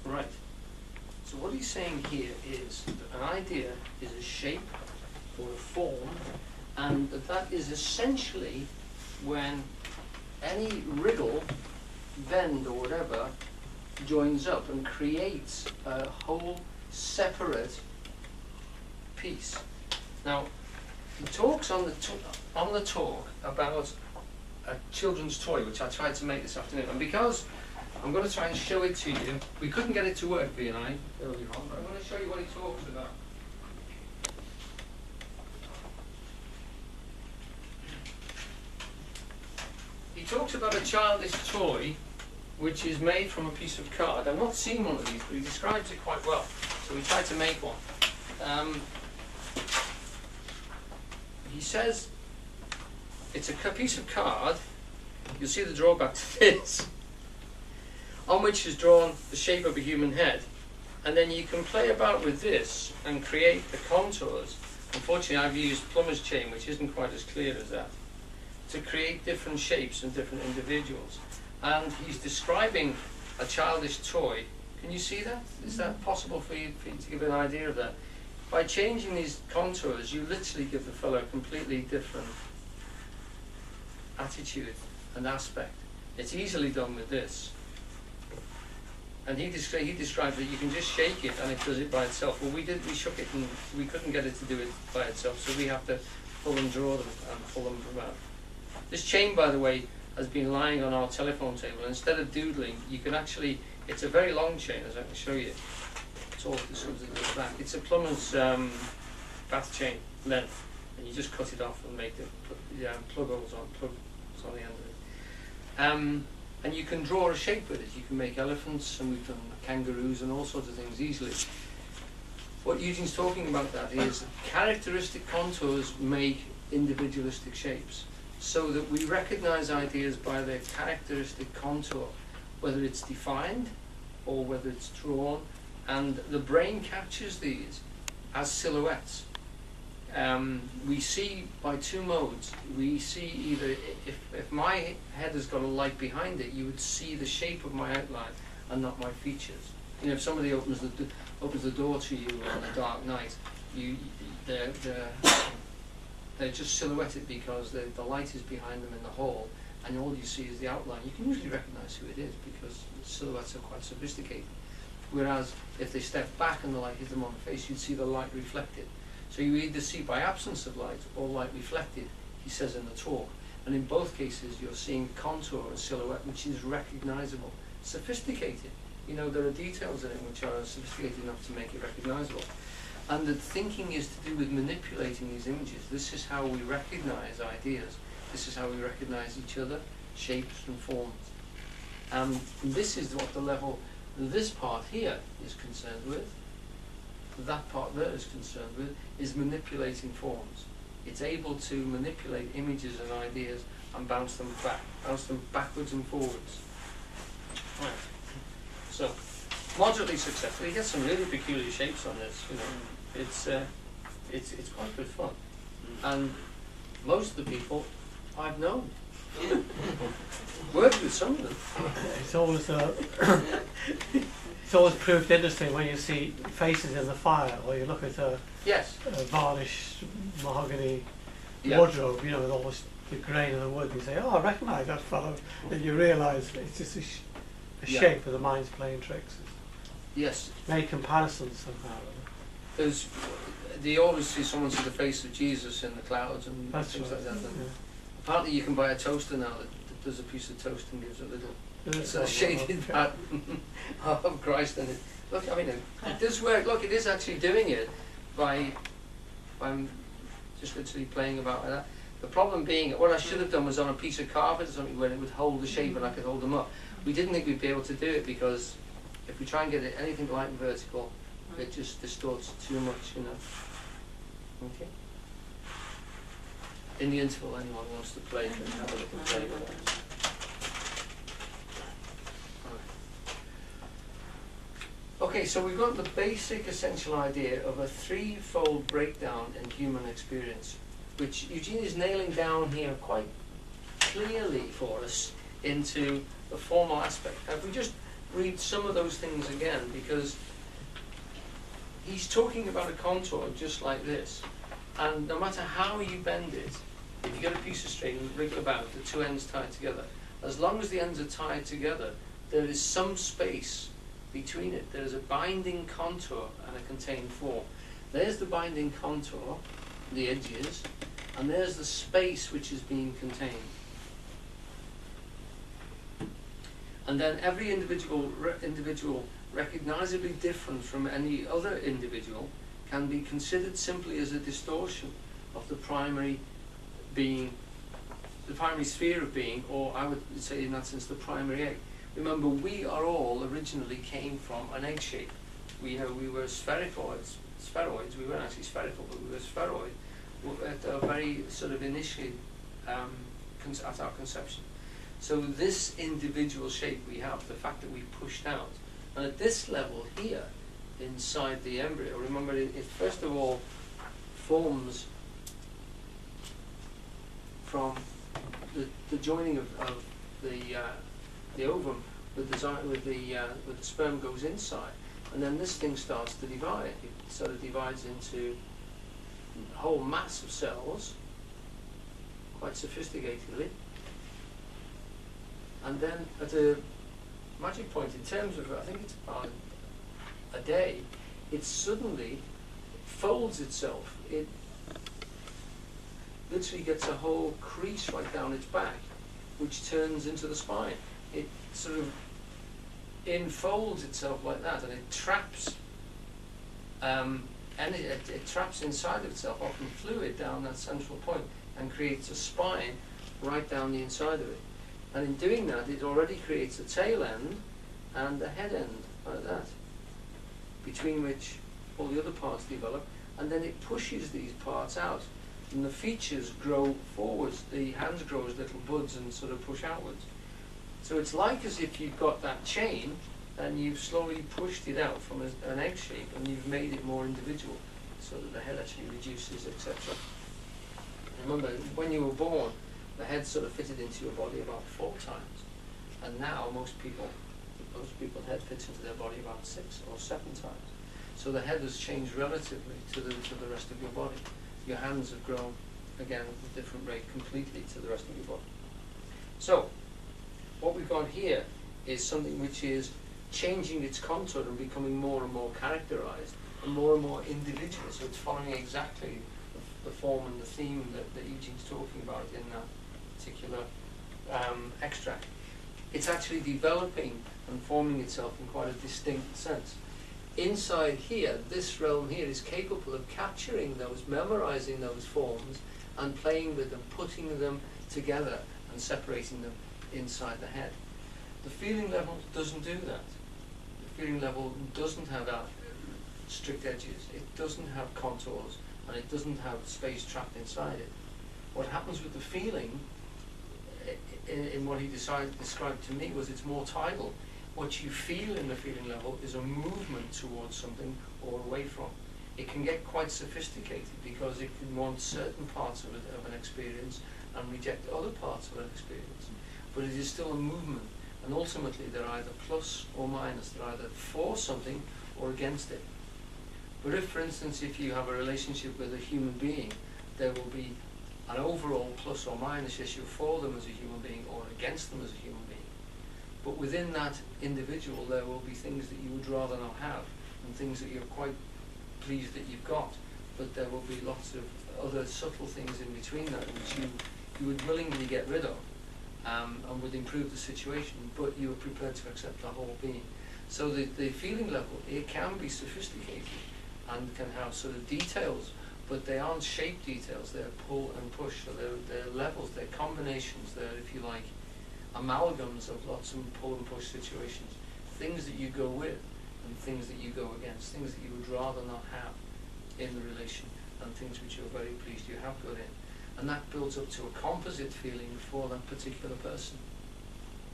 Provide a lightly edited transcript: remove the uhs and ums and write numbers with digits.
Right. So what he's saying here is that an idea is a shape or a form, and that is essentially when any riddle, bend or whatever, joins up and creates a whole separate piece. Now, he talks on the talk about a children's toy, which I tried to make this afternoon, and because I'm going to try and show it to you, we couldn't get it to work, B and I, earlier on, but I'm going to show you what he talks about. He talks about a childish toy which is made from a piece of card. I've not seen one of these, but he describes it quite well. So we tried to make one. He says it's a piece of card. You'll see the drawback to this, on which is drawn the shape of a human head. And then you can play about with this and create the contours. Unfortunately, I've used plumber's chain, which isn't quite as clear as that, to create different shapes and different individuals. And he's describing a childish toy. Can you see that? Is that possible for you to give an idea of that? By changing these contours, you literally give the fellow a completely different attitude and aspect. It's easily done with this. And he described that you can just shake it and it does it by itself. Well, we shook it and we couldn't get it to do it by itself, so we have to pull and draw them and pull them from out. This chain, by the way, has been lying on our telephone table. Instead of doodling, you can actually, it's a very long chain, as I can show you. It's all this comes at the back. It's a plumber's bath chain length, and you just cut it off and make the plug holes on the end of it. And you can draw a shape with it. You can make elephants, and we've done kangaroos and all sorts of things easily. What Eugene's talking about that is characteristic contours make individualistic shapes, so that we recognize ideas by their characteristic contour, whether it's defined or whether it's drawn, and the brain captures these as silhouettes. We see by two modes. We see either, if my head has got a light behind it, you would see the shape of my outline and not my features. You know, if somebody opens the door to you on a dark night, they're just silhouetted because the light is behind them in the hall, and all you see is the outline. You can usually recognize who it is because silhouettes are quite sophisticated. Whereas if they step back and the light hits them on the face, you'd see the light reflected. So you either see by absence of light or light reflected, he says in the talk. And in both cases, you're seeing contour and silhouette, which is recognizable, sophisticated. You know, there are details in it which are sophisticated enough to make it recognizable. And the thinking is to do with manipulating these images. This is how we recognize ideas. This is how we recognize each other, shapes and forms. And this is what the level this part here is concerned with, that part there is concerned with, is manipulating forms. It's able to manipulate images and ideas and bounce them backwards and forwards. Right. So, moderately successful. You get some really peculiar shapes on this. You know, it's quite good fun. And most of the people I've known. Worked with some of them. It's always proved interesting when you see faces in the fire, or you look at a varnished mahogany wardrobe, you know, with all the grain of the wood. You say, "Oh, I recognise that fellow," and you realise it's just a shape of the mind's playing tricks. Yes. Make comparisons somehow. You always see someone see the face of Jesus in the clouds and things like that. Apparently you can buy a toaster now that does a piece of toast and gives a little sort of shaded pattern of Christ in it. Look, I mean, it does work. Look, it is actually doing it by just literally playing about with that. The problem being, what I should have done was on a piece of carpet or something where it would hold the shape and I could hold them up. We didn't think we'd be able to do it because if we try and get it anything like vertical, it just distorts too much, you know. Okay. In the interval, anyone who wants to play can have a little play with that. Okay, so we've got the basic essential idea of a threefold breakdown in human experience, which Eugene is nailing down here quite clearly for us into the formal aspect. Now, if we just read some of those things again, because he's talking about a contour just like this, and no matter how you bend it, if you get a piece of string and wriggle about, the two ends tied together, as long as the ends are tied together, there is some space between it. There is a binding contour and a contained form. There's the binding contour, the edges, and there's the space which is being contained. And then every individual recognizably different from any other individual can be considered simply as a distortion of the primary being, the primary sphere of being, or I would say in that sense the primary egg. Remember, we are all originally came from an egg shape. We were spheroids. We weren't actually spherical, but we were spheroid at a very sort of initially at our conception. So this individual shape we have, the fact that we pushed out, and at this level here, inside the embryo, remember it first of all forms from the joining of the ovum with the sperm goes inside, and then this thing starts to divide. It sort of divides into a whole mass of cells, quite sophisticatedly. And then at a magic point, in terms of, I think it's about a day, it suddenly folds itself. It literally gets a whole crease right down its back, which turns into the spine. It sort of enfolds itself like that, and it traps it traps inside of itself, often fluid, down that central point, and creates a spine right down the inside of it. And in doing that, it already creates a tail end and a head end, like that, between which all the other parts develop, and then it pushes these parts out, and the features grow forwards. The hands grow as little buds and sort of push outwards. So it's like as if you've got that chain, and you've slowly pushed it out from an egg shape, and you've made it more individual, so that the head actually reduces, etc. Remember, when you were born, the head sort of fitted into your body about 4 times, and now most people's head fits into their body about 6 or 7 times. So the head has changed relatively to the rest of your body. Your hands have grown again at a different rate completely to the rest of your body. So what we've got here is something which is changing its contour and becoming more and more characterized and more individual. So it's following exactly the form and the theme that Eugene's talking about in that particular extract. It's actually developing and forming itself in quite a distinct sense. Inside here, this realm here is capable of capturing those, memorizing those forms, and playing with them, putting them together and separating them inside the head. The feeling level doesn't do that. The feeling level doesn't have strict edges, it doesn't have contours, and it doesn't have space trapped inside it. What happens with the feeling, in what he described to me, was it's more tidal. What you feel in the feeling level is a movement towards something or away from. It can get quite sophisticated because it can want certain parts of an experience and reject other parts of an experience. But it is still a movement, and ultimately they're either plus or minus. They're either for something or against it. But if, for instance, if you have a relationship with a human being, there will be an overall plus or minus issue for them as a human being or against them as a human being. But within that individual, there will be things that you would rather not have, and things that you're quite pleased that you've got. But there will be lots of other subtle things in between that which you would willingly get rid of, and would improve the situation, but you are prepared to accept the whole being. So the feeling level, it can be sophisticated and can have sort of details, but they aren't shape details. They're pull and push, so they're levels, they're combinations, they're, if you like, amalgams of lots of pull and push situations. Things that you go with and things that you go against, things that you would rather not have in the relation, and things which you're very pleased you have got in. And that builds up to a composite feeling for that particular person.